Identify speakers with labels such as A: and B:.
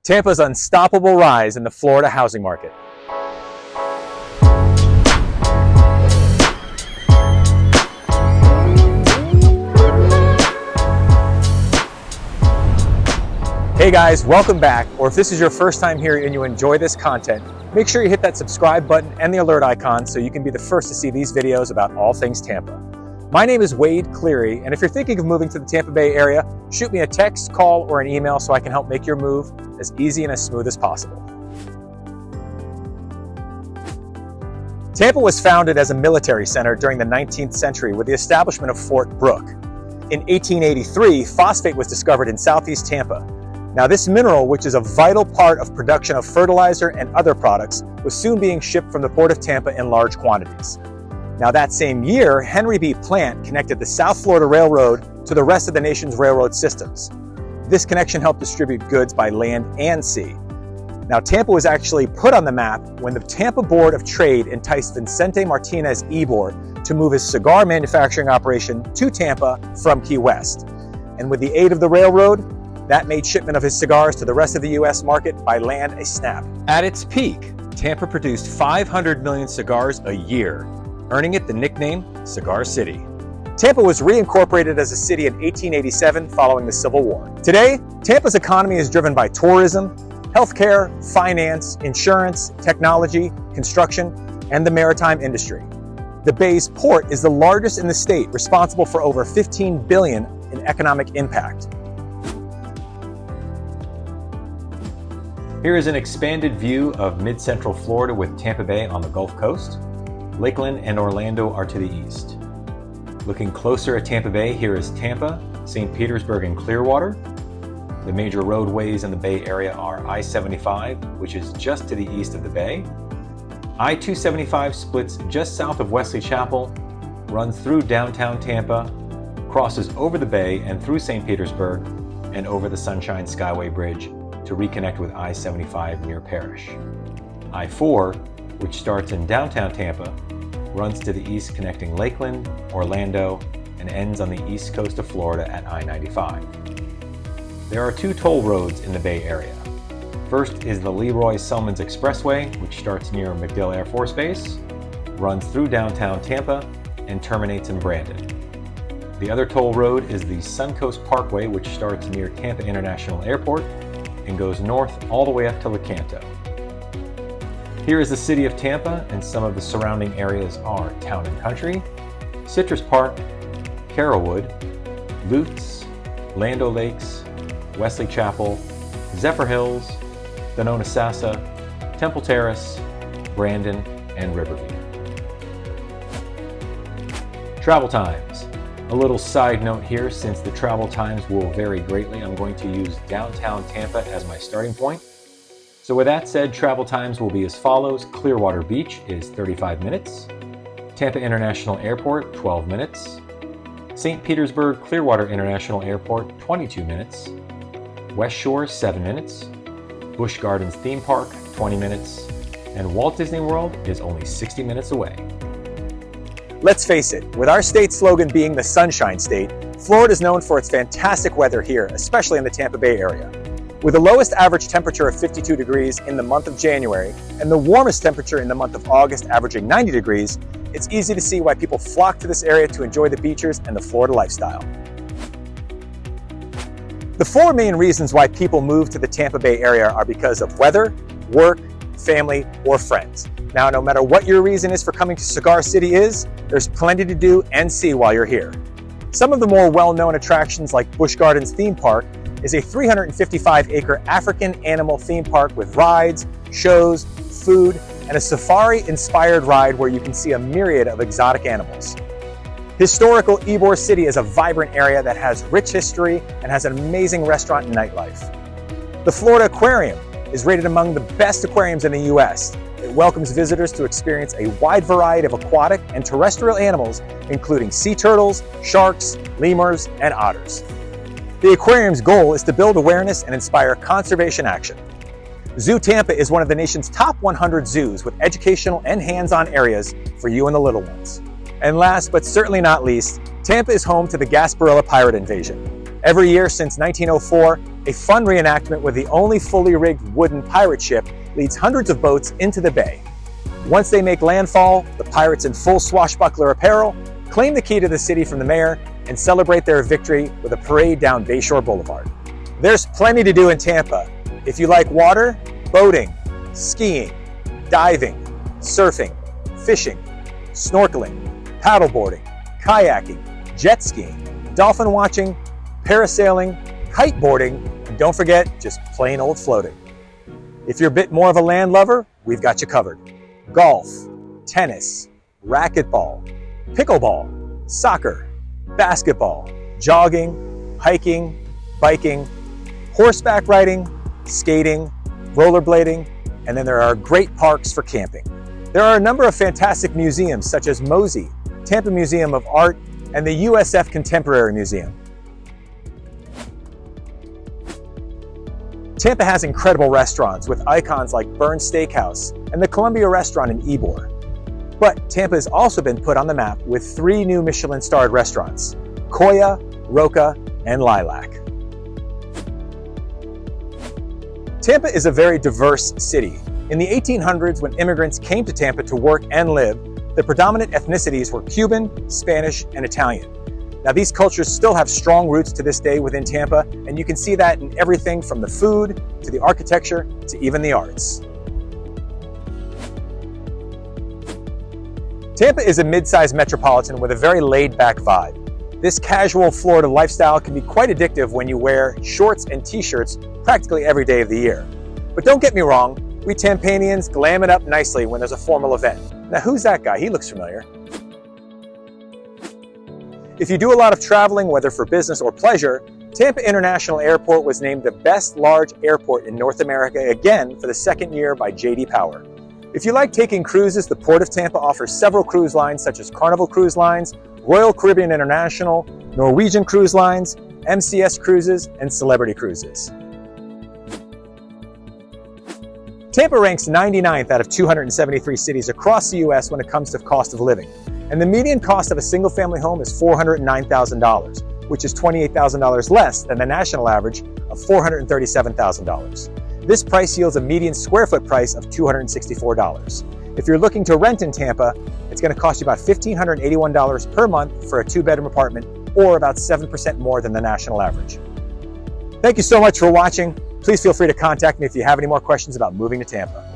A: Tampa's unstoppable rise in the Florida housing market. Hey guys, welcome back. Or if this is your first time here and you enjoy this content, make sure you hit that subscribe button and the alert icon so you can be the first to see these videos about all things Tampa. My name is Wade Cleary, and if you're thinking of moving to the Tampa Bay area, shoot me a text, call, or an email so I can help make your move as easy and as smooth as possible. Tampa was founded as a military center during the 19th century with the establishment of Fort Brooke. In 1883, phosphate was discovered in southeast Tampa. Now this mineral, which is a vital part of production of fertilizer and other products, was soon being shipped from the port of Tampa in large quantities. Now that same year, Henry B. Plant connected the South Florida Railroad to the rest of the nation's railroad systems. This connection helped distribute goods by land and sea. Now Tampa was actually put on the map when the Tampa Board of Trade enticed Vicente Martinez Ybor to move his cigar manufacturing operation to Tampa from Key West. And with the aid of the railroad, that made shipment of his cigars to the rest of the U.S. market by land a snap. At its peak, Tampa produced 500 million cigars a year, earning it the nickname Cigar City. Tampa was reincorporated as a city in 1887 following the Civil War. Today, Tampa's economy is driven by tourism, healthcare, finance, insurance, technology, construction, and the maritime industry. The Bay's port is the largest in the state, responsible for over $15 billion in economic impact. Here is an expanded view of mid-central Florida with Tampa Bay on the Gulf Coast. Lakeland and Orlando are to the east. Looking closer at Tampa Bay, here is Tampa, St. Petersburg, and Clearwater. The major roadways in the Bay Area are I-75, which is just to the east of the Bay. I-275 splits just south of Wesley Chapel, runs through downtown Tampa, crosses over the Bay and through St. Petersburg, and over the Sunshine Skyway Bridge to reconnect with I-75 near Parrish. I-4, which starts in downtown Tampa, runs to the east connecting Lakeland, Orlando, and ends on the east coast of Florida at I-95. There are two toll roads in the Bay Area. First is the Leroy Selmons Expressway, which starts near MacDill Air Force Base, runs through downtown Tampa, and terminates in Brandon. The other toll road is the Suncoast Parkway, which starts near Tampa International Airport and goes north all the way up to Lecanto. Here is the city of Tampa, and some of the surrounding areas are Town and Country, Citrus Park, Carrollwood, Lutz, Land O'Lakes, Wesley Chapel, Zephyr Hills, Dononasassa, Temple Terrace, Brandon, and Riverview. Travel times. A little side note here, since the travel times will vary greatly, I'm going to use downtown Tampa as my starting point. So with that said, travel times will be as follows. Clearwater Beach is 35 minutes. Tampa International Airport, 12 minutes. St. Petersburg Clearwater International Airport, 22 minutes. West Shore, 7 minutes. Busch Gardens Theme Park, 20 minutes. And Walt Disney World is only 60 minutes away. Let's face it, with our state slogan being the Sunshine State, Florida is known for its fantastic weather here, especially in the Tampa Bay area. With the lowest average temperature of 52 degrees in the month of January and the warmest temperature in the month of August averaging 90 degrees, it's easy to see why people flock to this area to enjoy the beaches and the Florida lifestyle. The four main reasons why people move to the Tampa Bay area are because of weather, work, family, or friends. Now, no matter what your reason is for coming to Cigar City is, there's plenty to do and see while you're here. Some of the more well-known attractions like Busch Gardens Theme Park is a 355-acre African animal theme park with rides, shows, food, and a safari-inspired ride where you can see a myriad of exotic animals. Historical Ybor City is a vibrant area that has rich history and has an amazing restaurant and nightlife. The Florida Aquarium is rated among the best aquariums in the U.S. It welcomes visitors to experience a wide variety of aquatic and terrestrial animals, including sea turtles, sharks, lemurs, and otters. The aquarium's goal is to build awareness and inspire conservation action. Zoo Tampa is one of the nation's top 100 zoos with educational and hands-on areas for you and the little ones. And last but certainly not least, Tampa is home to the Gasparilla pirate invasion. Every year since 1904,
B: A fun reenactment where the only fully rigged wooden pirate ship leads hundreds of boats into the bay. Once they make landfall, the pirates in full swashbuckler apparel claim the key to the city from the mayor and celebrate their victory with a parade down Bayshore Boulevard. There's plenty to do in Tampa. If you like water, boating, skiing, diving, surfing, fishing, snorkeling, paddleboarding, kayaking, jet skiing, dolphin watching, parasailing, kiteboarding, and don't forget, just plain old floating. If you're a bit more of a land lover, we've got you covered. Golf, tennis, racquetball, pickleball, soccer, basketball, jogging, hiking, biking, horseback riding, skating, rollerblading, and then there are great parks for camping. There are a number of fantastic museums such as Mosey, Tampa Museum of Art, and the USF Contemporary Museum. Tampa has incredible restaurants with icons like Burn's Steakhouse and the Columbia Restaurant in Ybor. But Tampa has also been put on the map with 3 new Michelin-starred restaurants, Koya, Roca, and Lilac. Tampa is a very diverse city. In the 1800s, when immigrants came to Tampa to work and live, the predominant ethnicities were Cuban, Spanish, and Italian. Now, these cultures still have strong roots to this day within Tampa, and you can see that in everything from the food, to the architecture, to even the arts. Tampa is a mid-sized metropolitan with a very laid-back vibe. This casual Florida lifestyle can be quite addictive when you wear shorts and t-shirts practically every day of the year. But don't get me wrong, we Tampanians glam it up nicely when there's a formal event. Now, who's that guy? He looks familiar. If you do a lot of traveling, whether for business or pleasure, Tampa International Airport was named the best large airport in North America again for the 2nd year by J.D. Power. If you like taking cruises, the Port of Tampa offers several cruise lines such as Carnival Cruise Lines, Royal Caribbean International, Norwegian Cruise Lines, MCS Cruises, and Celebrity Cruises. Tampa ranks 99th out of 273 cities across the U.S. when it comes to cost of living. And the median cost of a single-family home is $409,000, which is $28,000 less than the national average of $437,000. This price yields a median square foot price of $264. If you're looking to rent in Tampa, it's going to cost you about $1,581 per month for a 2-bedroom apartment, or about 7% more than the national average. Thank you so much for watching. Please feel free to contact me if you have any more questions about moving to Tampa.